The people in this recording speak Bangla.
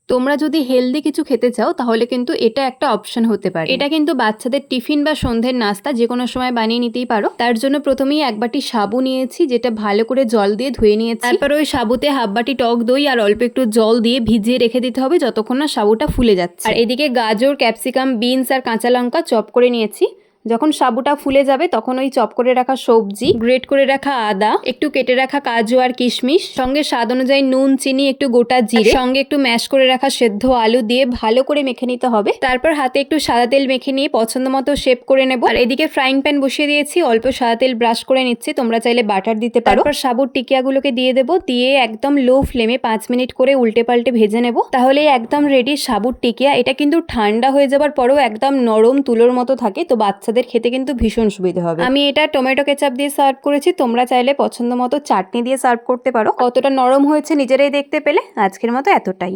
তোমরা যদি হেলদি কিছু খেতে চাও তাহলে কিন্তু এটা একটা অপশন হতে পারে। এটা কিন্তু বাচ্চাদের টিফিন বা সন্ধ্যের নাস্তা যে কোনো সময় বানিয়ে নিতেই পারো। তার জন্য প্রথমেই এক বাটি সাবু নিয়েছি, যেটা ভালো করে জল দিয়ে ধুয়ে নিয়েছি। তারপর ওই সাবুতে হাফ বাটি টক দই আর অল্প একটু জল দিয়ে ভিজিয়ে রেখে দিতে হবে যতক্ষণ না সাবুটা ফুলে যাচ্ছে। আর এদিকে গাজর, ক্যাপসিকাম, বিনস আর কাঁচা লঙ্কা চপ করে নিয়েছি। যখন সাবুটা ফুলে যাবে তখন ওই চপ করে রাখা সবজি, গ্রেট করে রাখা আদা, একটু কেটে রাখা কাজু আর কিশমিশ, সঙ্গে স্বাদ অনুযায়ী নুন, চিনি, একটু গোটা জিরে, সঙ্গে একটু ম্যাশ করে রাখা সেদ্ধ আলু দিয়ে ভালো করে মেখে নিতে হবে। তারপর হাতে একটু সাদা তেল মেখে নিয়ে পছন্দ মতো শেপ করে নেব। আর এদিকে ফ্রাইং প্যান বসিয়ে দিয়েছি, অল্প সাদা তেল ব্রাশ করে নিচ্ছি, তোমরা চাইলে বাটার দিতে পারো। তারপর সাবুর টিকিয়াগুলোকে দিয়ে দেবো, দিয়ে একদম লো ফ্লেমে 5 মিনিট করে উল্টে পাল্টে ভেজে নেব। তাহলে একদম রেডি সাবুর টিকিয়া। এটা কিন্তু ঠান্ডা হয়ে যাবার পরেও একদম নরম তুলোর মতো থাকে, তো বাচ্চাদের খেতে কিন্তু ভীষণ সুবিধা হবে। আমি এটা টমেটো কেচাপ দিয়ে সার্ভ করেছি, তোমরা চাইলে পছন্দ মতো চাটনি দিয়ে সার্ভ করতে পারো। কতটা নরম হয়েছে নিজেরাই দেখতে পেলে। আজকের মতো এতটাই।